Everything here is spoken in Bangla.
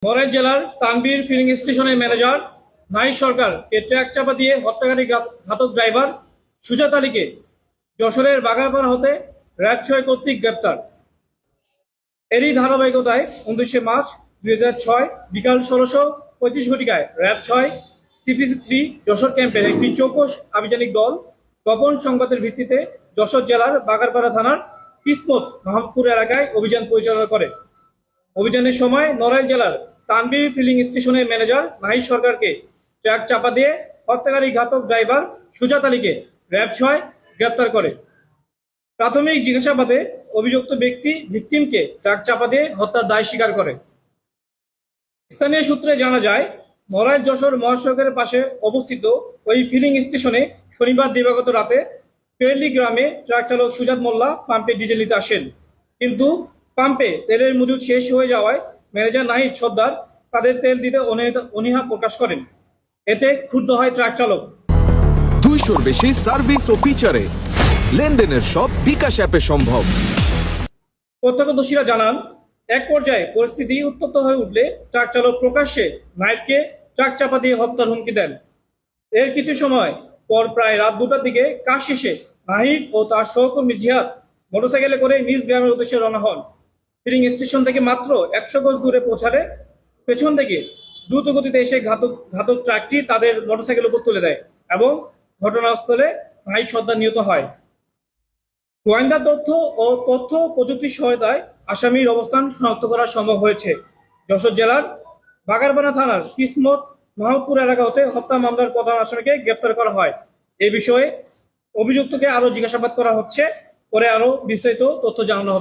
নড়াইল জেলার তানবীর ফিলিং স্টেশনের ম্যানেজার নাহিদ সরকারকে ট্রাক চাপা দিয়ে হত্যাকারী ঘাতক ড্রাইভার সুজাত আলীকে যশোরের বাগারপাড়া হতে র্যাব ৬ কর্তৃক গ্রেপ্তার। এরই ধারাবাহিকতায় ২৯শে মার্চ ২০০৬ বিকাল ১৬:৩৫ ঘটিকায় র্যাব ৬ CPC-3 যশোর ক্যাম্পের একটি চৌকস আভিযানিক দল গোপন সংবাদের ভিত্তিতে যশোর জেলার বাগারপাড়া থানার কিসমত মাহমুদপুর এলাকায় অভিযান পরিচালনা করে। অভিযানের সময় নড়াইল জেলার তানবীর ফিলিং স্টেশনের ম্যানেজার নাহিদ সরকারকে ট্রাক চাপা দিয়ে হত্যাকারী ঘাতক ড্রাইভার সুজাত আলীকে র্যাব ৬ গ্রেপ্তার করে। প্রাথমিক জিজ্ঞাসাবাদে অভিযুক্ত ব্যক্তি ভিকটিমকে ট্রাক চাপা দিয়ে হত্যার দায় স্বীকার করে। স্থানীয় সূত্রে জানা যায়, নড়াইল যশোর মহাসড়কের পাশে অবস্থিত ওই ফিলিং স্টেশনে শনিবার দিবাগত রাতে পেরলি গ্রামে ট্রাক চালক সুজাত মোল্লা পাম্পে ডিজেল নিতে আসেন, কিন্তু পাম্পে তেলের মজুদ শেষ হয়ে যাওয়ায় ম্যানেজার নাহিদ সর্দার তাদের তেল দিতে অনীহা প্রকাশ করেন। এতে ক্ষুব্ধ হয় ট্রাক চালক। 200-র বেশি সার্ভিস ও ফিচারে লেনদেনের সব বিকাশ অ্যাপে সম্ভব। প্রত্যক্ষদর্শীরা জানান, এক পর্যায়ে পরিস্থিতি উত্তপ্ত হয়ে উঠলে ট্রাক চালক প্রকাশ্যে নাহিদকে ট্রাক চাপা দিয়ে হত্যার হুমকি দেন। এর কিছু সময় পর প্রায় রাত 2টার দিকে কাজ শেষে নাহিদ ও তার সহকর্মী জিহাদ মোটরসাইকেলে করে নিজ গ্রামের উদ্দেশ্যে রওনা হন। ফিলিং স্টেশন থেকে মাত্র 100 গজ দূরে পৌঁছালে পেছন থেকে দ্রুত গতিতে এসে ঘাতক ট্রাকটি তাদের মোটরসাইকেল উপর তুলে দেয় এবং ঘটনাস্থলে নাহিদ সর্দার নিহত হয়। গোয়েন্দা তথ্য প্রযুক্তির সহায়তায় আসামির অবস্থান শনাক্ত করা সম্ভব হয়েছে। যশোর জেলার বাগারপাড়া থানার কিসমত মাহমুদপুর এলাকা হতে হত্যা মামলার প্রধান আসামিকে গ্রেপ্তার করা হয়। এই বিষয়ে অভিযুক্তকে আরো জিজ্ঞাসাবাদ করা হচ্ছে, পরে আরো বিস্তারিত তথ্য জানানো হবে।